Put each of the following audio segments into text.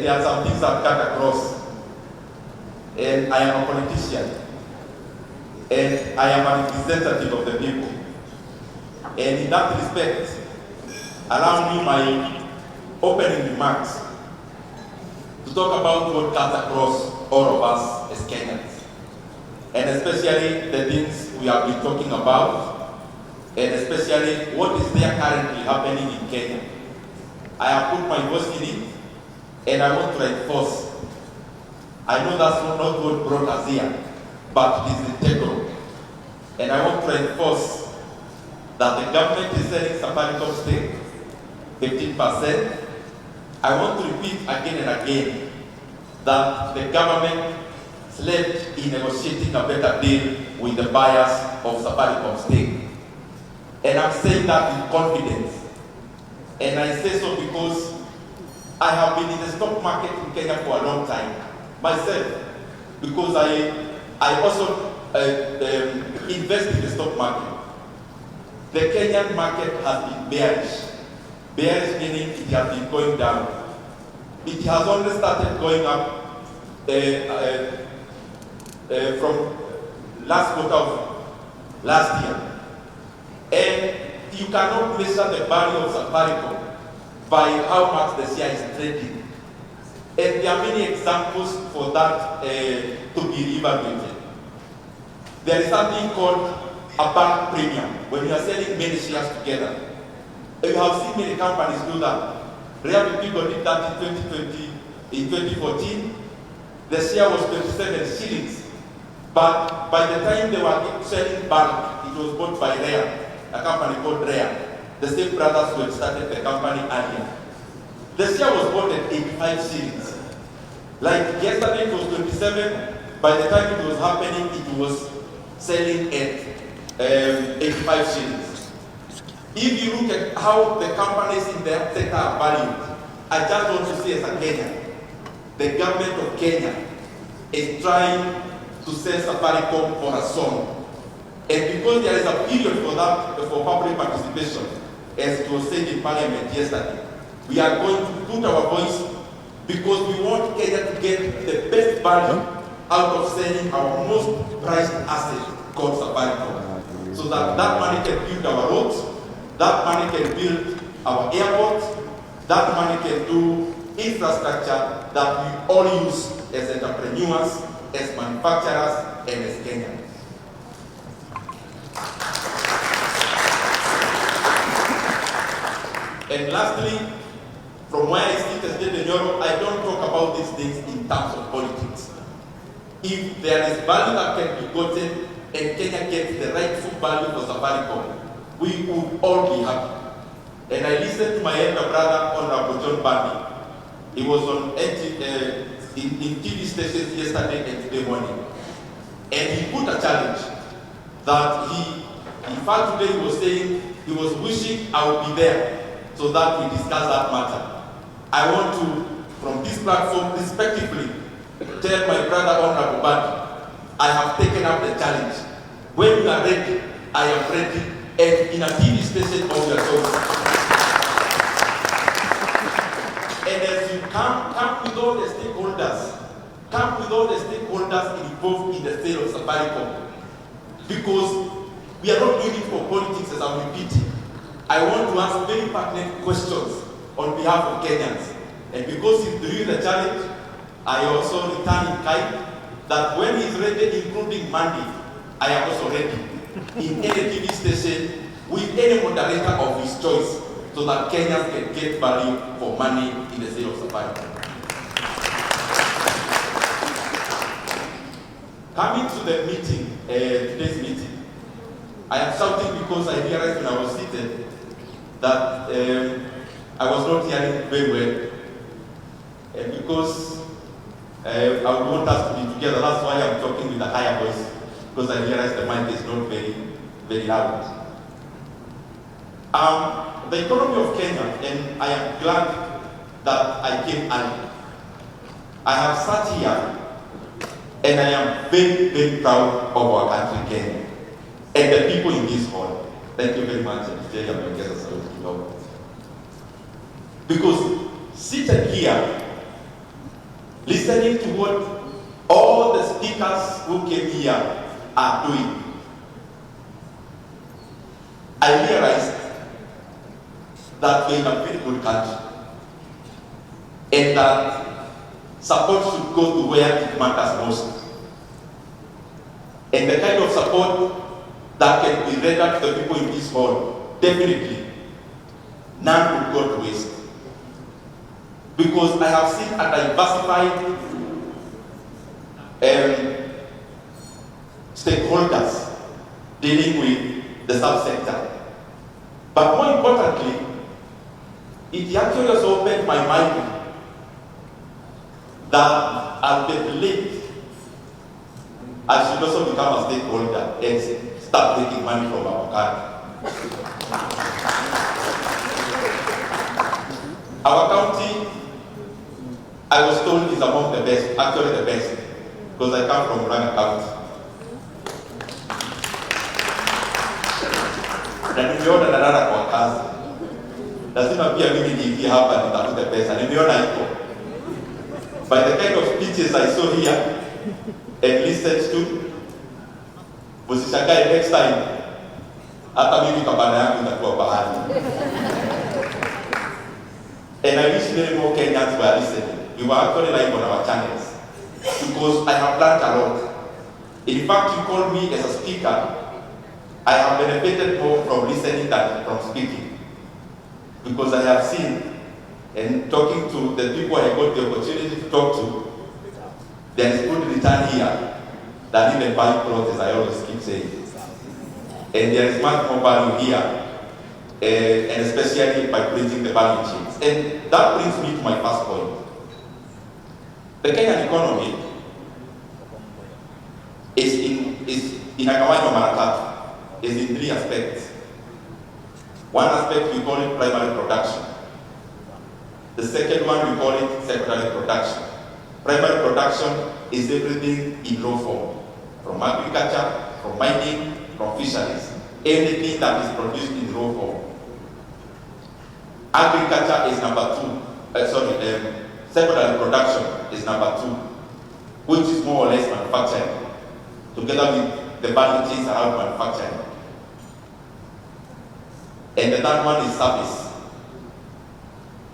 There are some things I've cut across, and I am a politician, and I am a representative of the people. And in that respect, allow me my opening remarks to talk about what cuts across all of us as Kenyans, and especially the things we have been talking about, and especially what is there currently happening in Kenya. I have put my voice in it, and I want to reinforce. I know that's not what brought us here, but it is integral. And I want to reinforce that the government is selling Safaricom stake 15%. I want to repeat again and again that the government slept in negotiating a better deal with the buyers of Safaricom stake. And I'm saying that with confidence. And I say so because I have been in the stock market in Kenya for a long time myself, because I also invest in the stock market. The Kenyan market has been bearish. Bearish meaning it has been going down. It has only started going up from last quarter of last year. And you cannot measure the value of Safaricom by how much the share is trading. And there are many examples for that to be evaluated. There is something called a bank premium when you are selling many shares together. You have seen many companies do that. Real people did that in 2020, in 2014. The share was 27 shillings. But by the time they were selling bulk, it was bought by Rare, a company called Rare. The same brothers who had started the company earlier. The share was bought at 85 shillings. Like yesterday it was 27. By the time it was happening, it was selling at 85 shillings. If you look at how the companies in that sector are valued, I just want to say as a Kenyan, the government of Kenya is trying to sell Safaricom for a song. And because there is a period for that, for public participation, as it was said in Parliament yesterday, we are going to put our voice because we want Kenya to get the best value out of selling our most prized asset called Safaricom. So that money can build our roads, that money can build our airports, that money can do infrastructure that we all use as entrepreneurs, as manufacturers, and as Kenyans. And lastly, from where I sit as Nyoro, I don't talk about these things in terms of politics. If there is value that can be gotten and Kenya gets the rightful value for Safaricom, we would all be happy. And I listened to my elder brother, Honorable John Bambi. He was on in TV stations yesterday and today morning. And he put a challenge that in fact today he was saying he was wishing I would be there so that we discuss that matter. I want to, from this platform, respectively, tell my brother Honorable Bambi, I have taken up the challenge. When you are ready, I am ready, and in a TV station of your choice. And as you come with all the stakeholders, involved in the sale of Safaricom, because we are not doing it for politics, as I'm repeating. I want to ask very pertinent questions on behalf of Kenyans. And because he's doing the challenge, I also return in kind that when he's ready, including Monday, I am also ready in any TV station with any moderator of his choice so that Kenyans can get value for money in the sale of Safaricom. Coming to the meeting, today's meeting, I am shouting because I realized when I was seated that I was not hearing very well. And because I would want us to be together, that's why I'm talking with a higher voice, because I realize the mic is not very, very loud. The economy of Kenya, and I am glad that I came early. I have sat here and I am very, very proud of our country, Kenya, and the people in this hall. Thank you very much, because seated here, listening to what all the speakers who came here are doing, I realized that we're in a very good country and that support should go to where it matters most. And the kind of support that can be rendered to the people in this hall, definitely, none would go to waste. Because I have seen a diversified stakeholders dealing with the subsector. But more importantly, it actually also opened my mind that as the late, I should also become a stakeholder and start making money from our country. Our county, I was told, is among the best, actually the best, because I come from Ranga County. Na nimeona dada kwa kazi. Lazima pia mimi niingie hapa nitafute pesa. Nimeona iko. By the kind of speeches I saw here and listened to, usishakae next time hata mimi kabana yangu itakuwa bahari. And I wish many more Kenyans were listening. You were actually live on our channels because I have learned a lot. In fact, you called me as a speaker. I have benefited more from listening than from speaking because I have seen and talking to the people I got the opportunity to talk to, there is good return here than even buying clothes, as I always keep saying. And there is much more value here, and especially by bridging the value chains. And that brings me to my first point. The Kenyan economy is in a kawaii mara tatu. Is in three aspects. One aspect we call it primary production. The second one we call it secondary production. Primary production is everything in raw form, from agriculture, from mining, from fisheries, anything that is produced in raw form. Agriculture is number two. Secondary production is number two, which is more or less manufacturing, together with the value chains around manufacturing. And the third one is service.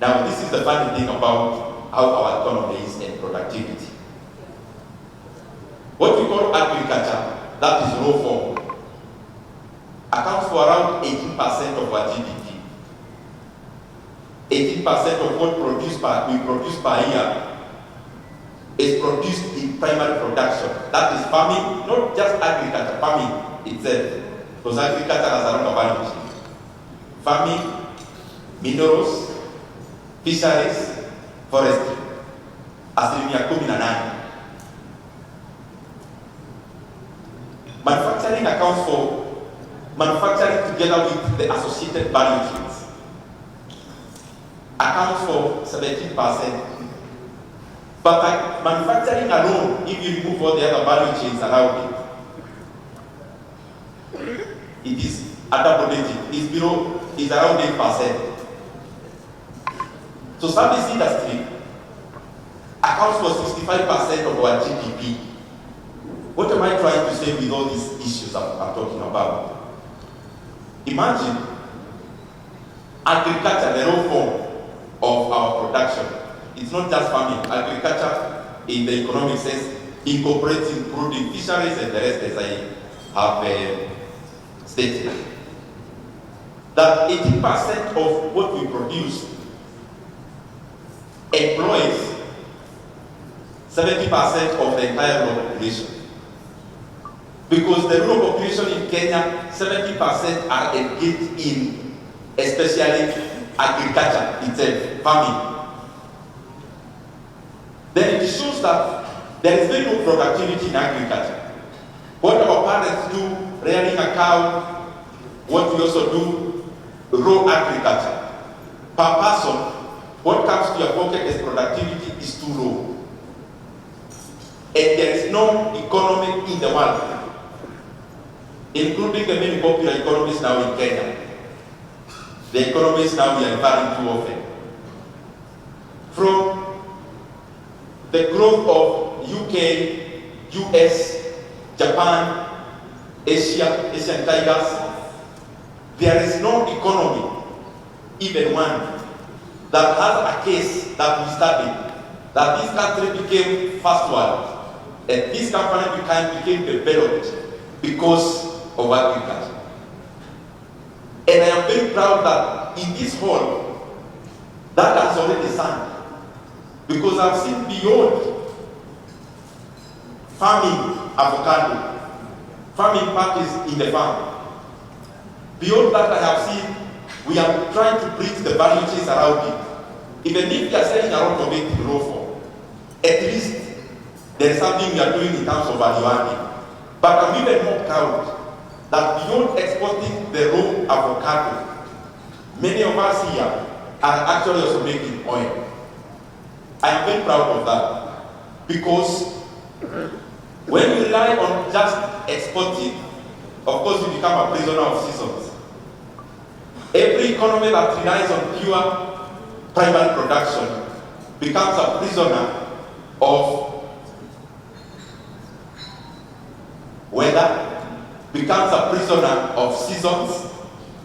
Now, this is the funny thing about how our economy is and productivity. What we call agriculture, that is raw form, accounts for around 18% of our GDP. 18% of what we produce per year is produced in primary production. That is farming, not just agriculture, farming itself. Because agriculture has a lot of value chain. Farming, minerals, fisheries, forestry. Asilimia 18. Manufacturing accounts for manufacturing together with the associated value chains. Accounts for 17%. But like manufacturing alone, if you remove all the other value chains around it is a double digit. It's around 8%. So service industry accounts for 65% of our GDP. What am I trying to say with all these issues I'm talking about? Imagine agriculture, the raw form of our production. It's not just farming. Agriculture, in the economic sense, incorporates including fisheries and the rest, as I have stated. That 80% of what we produce employs 70% of the entire rural population. Because the rural population in Kenya, 70% are engaged in, especially agriculture itself, farming. Then it shows that there is very low productivity in agriculture. What our parents do, rearing a cow, what we also do, raw agriculture. Per person, what comes to your pocket as productivity is too low. And there is no economy in the world, including the many popular economies now in Kenya. The economies now we are referring to often. From the growth of UK, US, Japan, Asian tigers, there is no economy, even one, that has a case that we studied, that this country became first world, and this company became developed because of agriculture. And I am very proud that in this hall, that has already sunk. Because I've seen beyond farming avocado, farming practice in the farm. Beyond that, I have seen we are trying to bridge the value chains around it. Even if we are selling a lot of it in raw form, at least there is something we are doing in terms of value adding. But I'm even more proud that beyond exporting the raw avocado, many of us here are actually also making oil. I am very proud of that, because when you rely on just exporting, of course you become a prisoner of seasons. Every economy that relies on pure primary production becomes a prisoner of weather, becomes a prisoner of seasons,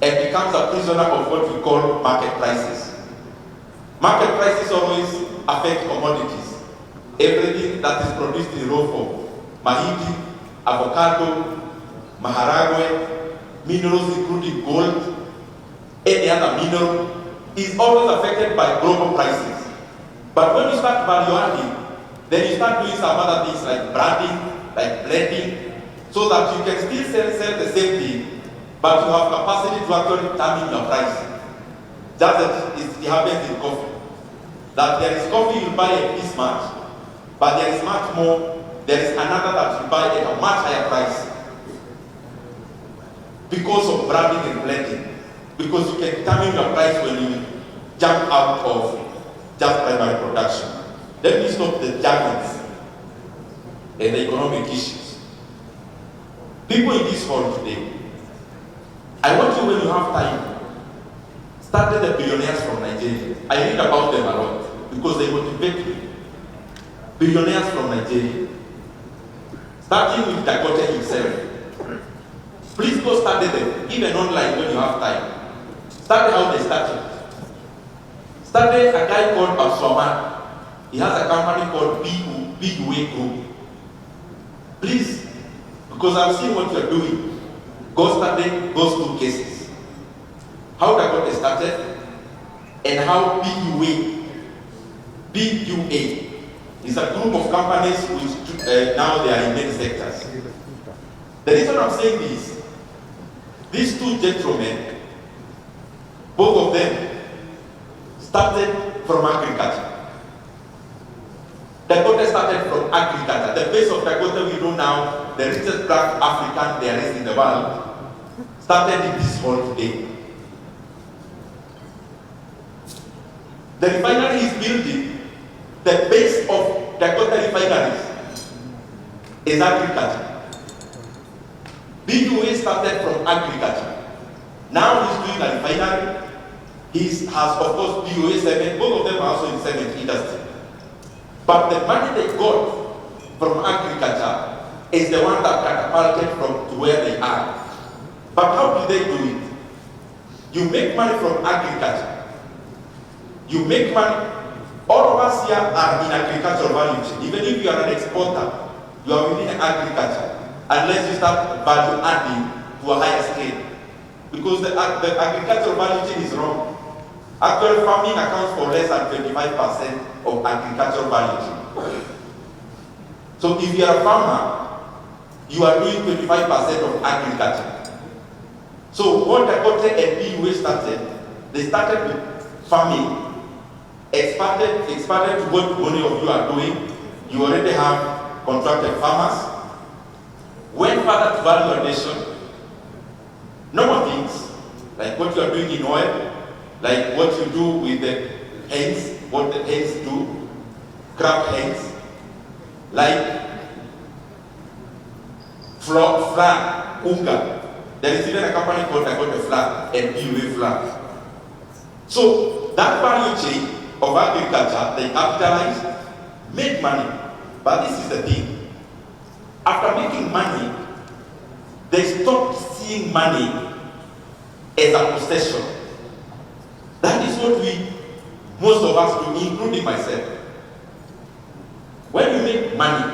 and becomes a prisoner of what we call market prices. Market prices always affect commodities. Everything that is produced in raw form, mahindi, avocado, maharagwe, minerals including gold, any other mineral, is always affected by global prices. But when you start value adding, then you start doing some other things like branding, like blending, so that you can still sell the same thing, but you have capacity to actually determine your price. Just as it happens in coffee. That there is coffee you buy at this much, but there is much more, there is another that you buy at a much higher price. Because of branding and blending. Because you can determine your price when you jump out of just primary production. Let me stop the jargons and the economic issues. People in this hall today, I want you, when you have time, started the billionaires from Nigeria. I read about them a lot because they motivate me. Billionaires from Nigeria. Starting with Govt himself. Please go study them, even online when you have time. Study how they started. Study a guy called Abswaman. He has a company called BUA Group. Please, because I've seen what you're doing, go study those two cases. How Govt started and how BUA is a group of companies which now they are in many sectors. The reason I'm saying this, these two gentlemen, both of them started from agriculture. Govt started from agriculture. The base of Govt we know now, the richest black African there is in the world, started in this hall today. The refinery is building. The base of Govt refineries is agriculture. BUA started from agriculture. Now he's doing a refinery. He has, of course, BUA 7. Both of them are also in cement industry. But the money they got from agriculture is the one that catapulted from to where they are. But how do they do it? You make money from agriculture. You make money. All of us here are in agricultural value chain. Even if you are an exporter, you are within agriculture, unless you start value adding to a higher scale. Because the agricultural value chain is wrong. Actually, farming accounts for less than 25% of agricultural value chain. So if you are a farmer, you are doing 25% of agriculture. So what Govt and BUA started, they started with farming, expanded to what many of you are doing. You already have contracted farmers. Went further to value addition. Normal things, like what you are doing in oil, like what you do with the hens, what the hens do, crab hens, like flour, unga. There is even a company called Govt Flour and BUA Flour. So that value chain of agriculture, they capitalized, made money. But this is the thing. After making money, they stopped seeing money as a possession. That is what most of us do, including myself. When you make money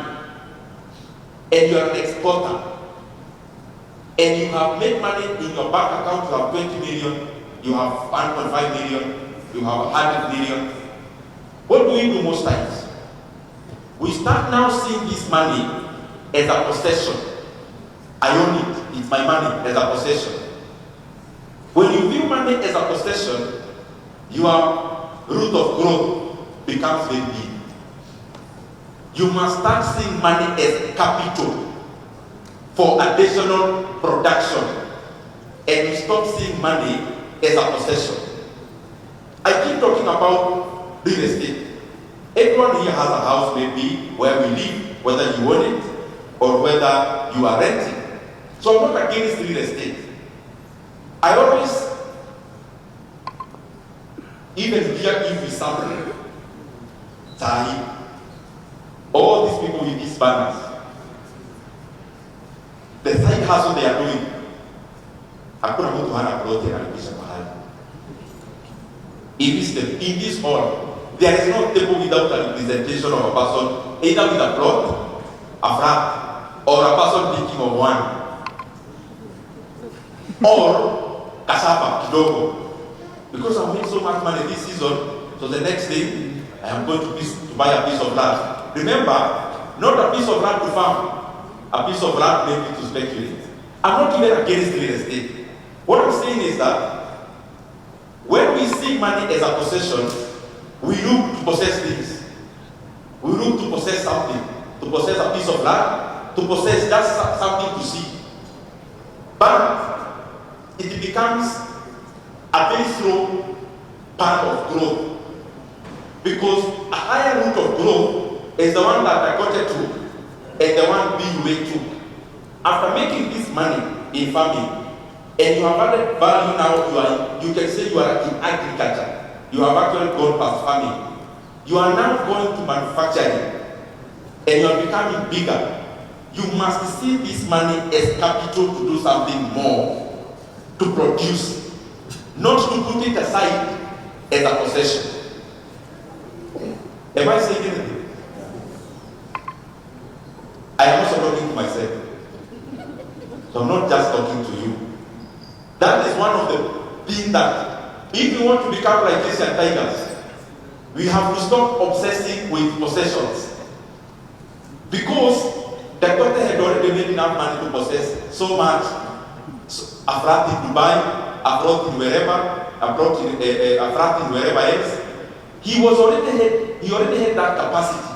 and you are an exporter and you have made money in your bank account, you have 20 million, you have 1.5 million, you have 100 million, what do we do most times? We start now seeing this money as a possession. I own it, it's my money as a possession. When you view money as a possession, your root of growth becomes very big. You must start seeing money as capital for additional production, and you stop seeing money as a possession. I keep talking about real estate. Everyone here has a house, maybe where we live, whether you own it or whether you are renting. So I'm not against real estate. I always, even here, if we sample, all these people with these banners, the side hustle they are doing, hakuna mtu hana ploti analisha mahali. In this hall, there is no table without a representation of a person, either with a plot, a flat, or a person thinking of one, or kasapa kidogo. Because I made so much money this season, so the next day I am going to buy a piece of land. Remember, not a piece of land to farm, a piece of land maybe to speculate. I'm not even against real estate. What I'm saying is that when we see money as a possession, we look to possess things. We look to possess something, to possess a piece of land, to possess just something to see. But it becomes a very slow part of growth, because a higher root of growth is the one that Govt took and the one BUA took. After making this money in farming, and you have added value now, you can say you are in agriculture. You have actually gone past farming. You are now going to manufacturing, and you are becoming bigger. You must see this money as capital to do something more, to produce, not to put it aside as a possession. Am I saying anything? I am also talking to myself. So I'm not just talking to you. That is one of the things that if we want to become like Asian tigers, we have to stop obsessing with possessions. Because the Govt had already made enough money to possess so much. A flat in Dubai, a flat in wherever, a flat in wherever else. He already had that capacity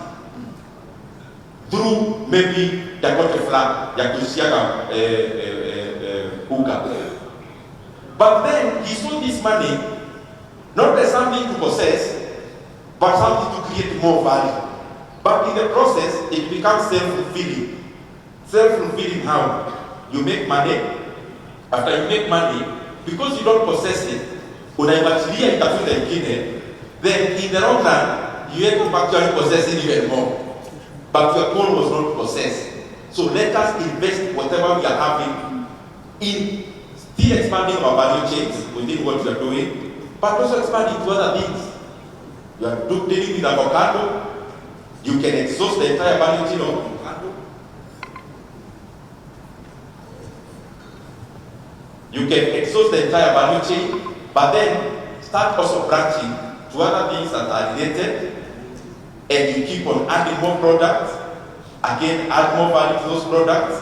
through maybe the Govt flag, Yakusiaga Uka. But then he saw this money not as something to possess, but something to create more value. But in the process, it becomes self-fulfilling. Self-fulfilling how? You make money. After you make money, because you don't possess it, unaibachilia itafuta ingine, then in the long run, you end up actually possessing even more. But your goal was not possessed. So let us invest whatever we are having in still expanding our value chains within what we are doing, but also expanding to other things. You are dealing with avocado, you can exhaust the entire value chain of avocado. You can exhaust the entire value chain, but then start also branching to other things that are related, and you keep on adding more products, again add more value to those products,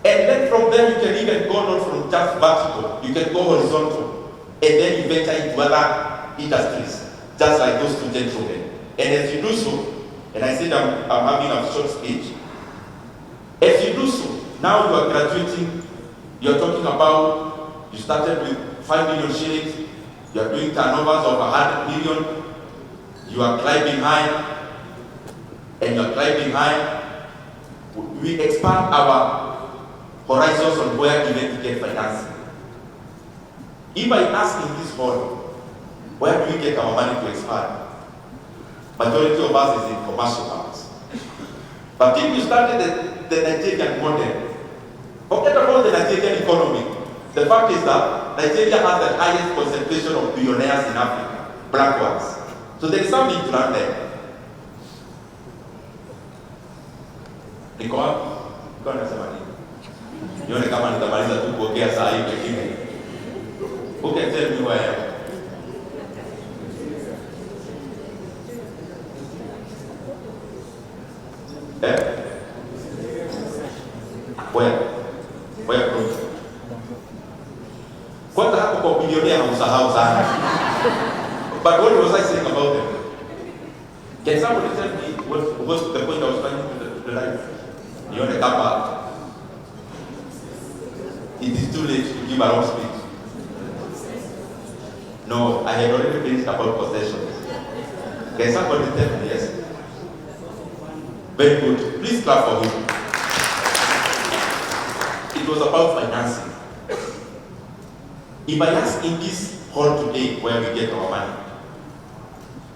and then from there you can even go not from just vertical, you can go horizontal, and then you venture into other industries, just like those two gentlemen. And as you do so, and I said I'm having a short speech, as you do so, now you are graduating, you're talking about, you started with 5 million shillings, you are doing turnovers of 100 million, you are climbing high, and you are climbing high. We expand our horizons on where even to get financing. If I ask in this hall, where do we get our money to expand? Majority of us is in commercial banks. But if you study the Nigerian model, forget about the Nigerian economy. The fact is that Nigeria has the highest concentration of billionaires in Africa, black ones. So there is something to learn there. Niko wapi? Niko nasema nini? Nione kama nitamaliza tu kuongea saa hii pekee. Who can tell me where I am? Where from? Kwanza hapo kwa bilionea hausahau sana. But what was I saying about them? Can somebody tell me what was the point I was trying to drive? Nione kama it is too late to give a long speech. No, I had already finished about possessions. Can somebody tell me? Yes. Very good. Please clap for him. It was about financing. If I ask in this hall today where we get our money,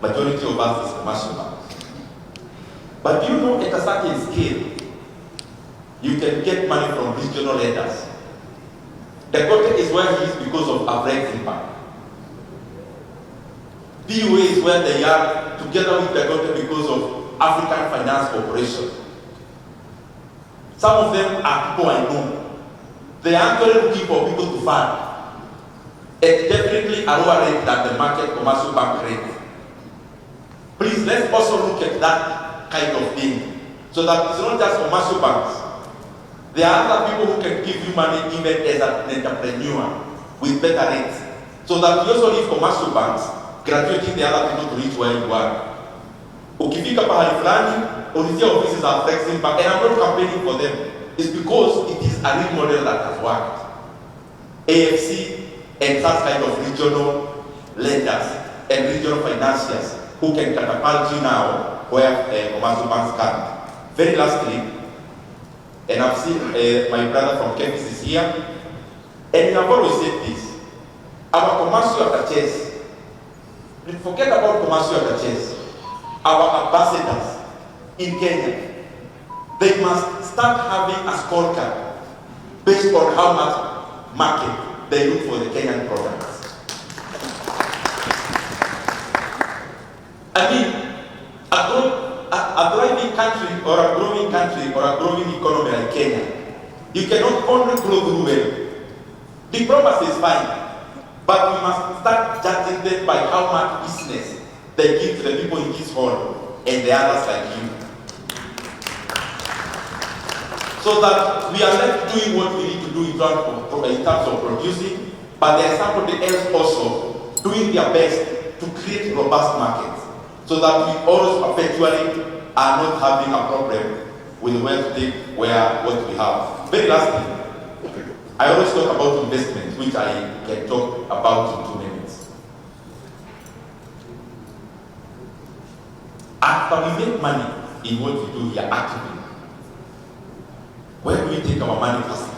majority of us is commercial banks. But do you know at a certain scale, you can get money from regional lenders. The Govt is where he is because of a Brexit bank. PUA is where they are together with the Govt because of African Finance Corporation. Some of them are people I know. They are actually looking for people to fund. It's definitely a lower rate than the market commercial bank rate. Please, let's also look at that kind of thing. So that it's not just commercial banks. There are other people who can give you money even as an entrepreneur with better rates. So that you also leave commercial banks graduating the other people to reach where you are. Ukifika pahali fulani, ulizia offices are flexing back, and I'm not campaigning for them. It's because it is a real model that has worked. AFC and such kind of regional lenders and regional financiers who can catapult you now where commercial banks can. Very lastly, and I've seen my brother from campus is here, and I've always said this, our commercial attaches, forget about commercial attaches, our ambassadors in Kenya, they must start having a scorecard based on how much market they look for the Kenyan products. I mean, a thriving country or a growing country or a growing economy like Kenya, you cannot only grow through well. Diplomacy is fine, but we must start judging them by how much business they give to the people in this hall and the others like you. So that we are left doing what we need to do in terms of producing, but there is somebody else also doing their best to create robust markets, so that we always perpetually are not having a problem with where to take what we have. Very lastly, I always talk about investment, which I can talk about in 2 minutes. After we make money in what we do here actively, where do we take our money first?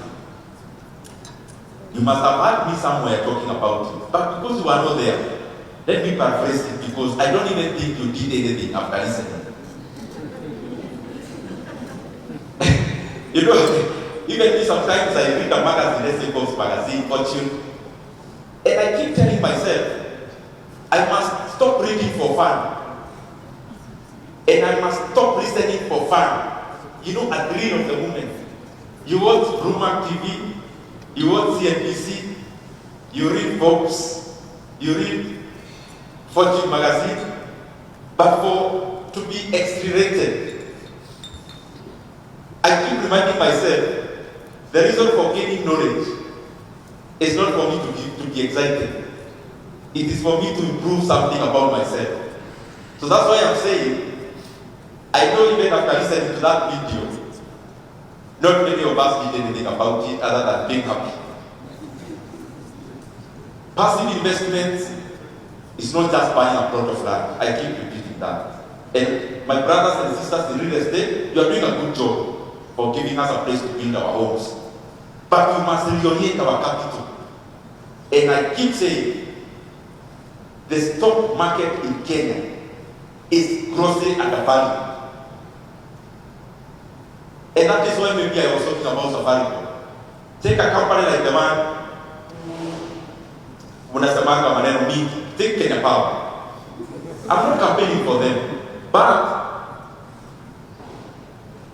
You must have heard me somewhere talking about it, but because you are not there, let me paraphrase it, because I don't even think you did anything after listening. You know, even me sometimes I read a magazine, let's say Govt magazine, Fortune, and I keep telling myself, I must stop reading for fun, and I must stop listening for fun. You know, at the end of the moment, you watch Bloomberg TV, you watch CNBC, you read Forbes, you read Fortune magazine, but to be X-rated, I keep reminding myself, the reason for gaining knowledge is not for me to be excited. It is for me to improve something about myself. So that's why I'm saying, I know even after listening to that video, not many of us did anything about it other than being happy. Passive investment is not just buying a plot of land. I keep repeating that. And my brothers and sisters in real estate, you are doing a good job for giving us a place to build our homes. But we must reorient our capital. And I keep saying, the stock market in Kenya is grossly undervalued. And that is why maybe I was talking about Safaricom. Take a company like the one, unasemanga maneno mingi, take Kenya Power. I'm not campaigning for them, but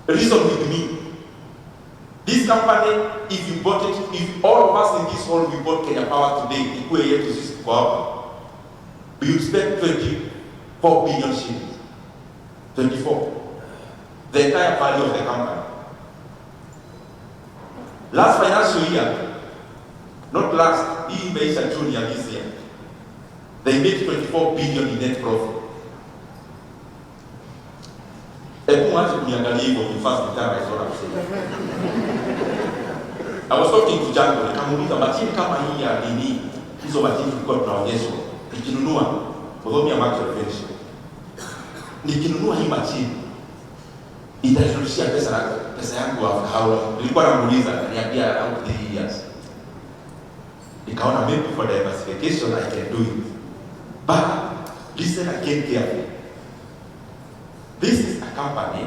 reason with me. This company, if you bought it, if all of us in this hall we bought Kenya Power today, equal year to this we would spend 24 billion shillings. 24. The entire value of the company. Last financial year, not last, he made a junior this year. They made 24 billion in net profit. I was talking to Jango, nikamuuliza machini kama hii ya nini, hizo machini tulikuwa tunaonyeshwa, nikinunua, although me I'm actually very sure, nikinunua hii machini, itanirudishia pesa yangu after how long? Nilikuwa namuuliza, akaniambia out 3 years. Nikaona maybe for diversification I can do it. But listen again carefully. This is a company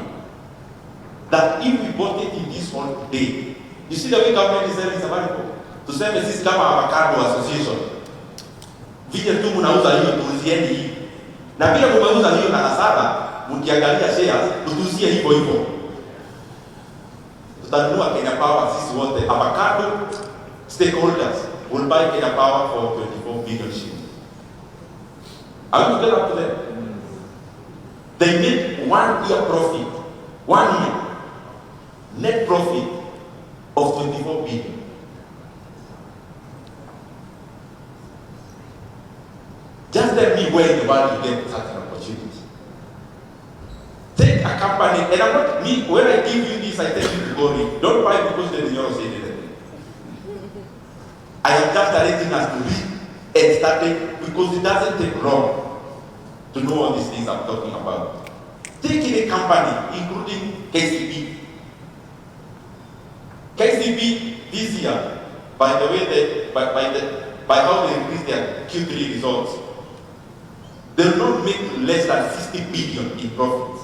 that if we bought it in this one day, you see the way government is selling Safaricom. Tuseme sisi kama avocado association, vile tu mnauza hiyo tuuzieni hii. Na vile mmeuza hiyo na hasara, mkiangalia shares, tutuzie hivyo hivyo. Tutanunua Kenya Power sisi wote, avocado stakeholders will buy Kenya Power for 24 billion shillings. I will get up to them. They made 1 year profit, 1 year net profit of 24 billion. Just tell me where in the world you get such an opportunity. Take a company, and I'm not me. When I give you this, I tell you to go read. Don't buy because the Nyoro said it. I am just directing us to read and starting because it doesn't take long to know all these things I'm talking about. Take any company, including KCB. KCB this year, by the way, by how they increase their Q3 results, they will not make less than 60 billion in profits.